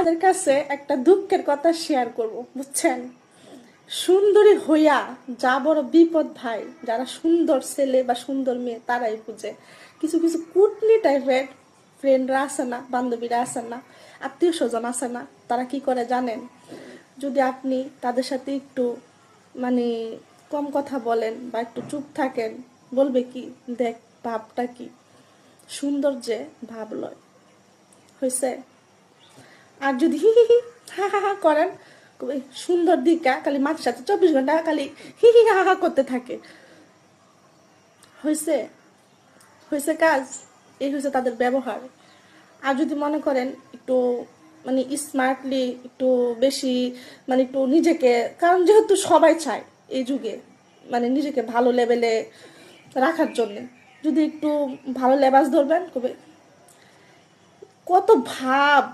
আপনাদের কাছে একটা দুঃখের কথা শেয়ার করব, বুঝছেন? সুন্দরী হইয়া যা বড় বিপদ ভাই। যারা সুন্দর ছেলে বা সুন্দর মেয়ে তারাই বুঝে। কিছু কিছু কুটনি টাইপের ফ্রেন্ডরা আছে না, বান্ধবীরা আছে না, আত্মীয় স্বজন আছে না, তারা কি করে জানেন? যদি আপনি তাদের সাথে একটু মানে কম কথা বলেন বা একটু চুপ থাকেন, বলবে কি, দেখ ভাবটা কি সুন্দর, যে ভাব লয় হয়েছে। আর যদি হি হি হি হা হা হা করেন, সুন্দর দিকা খালি মাঝে সাথে 24 ঘন্টা খালি হি হি হা হা করতে থাকে। হয়েছে, হয়েছে কাজ। এই হয়েছে তাদের ব্যবহার। আর যদি মনে করেন একটু মানে স্মার্টলি একটু বেশি মানে একটু নিজেকে, কারণ যেহেতু সবাই চায় এই যুগে মানে নিজেকে ভালো লেভেলে রাখার জন্য, যদি একটু ভালো লেবাস ধরবেন কবে কত ভাব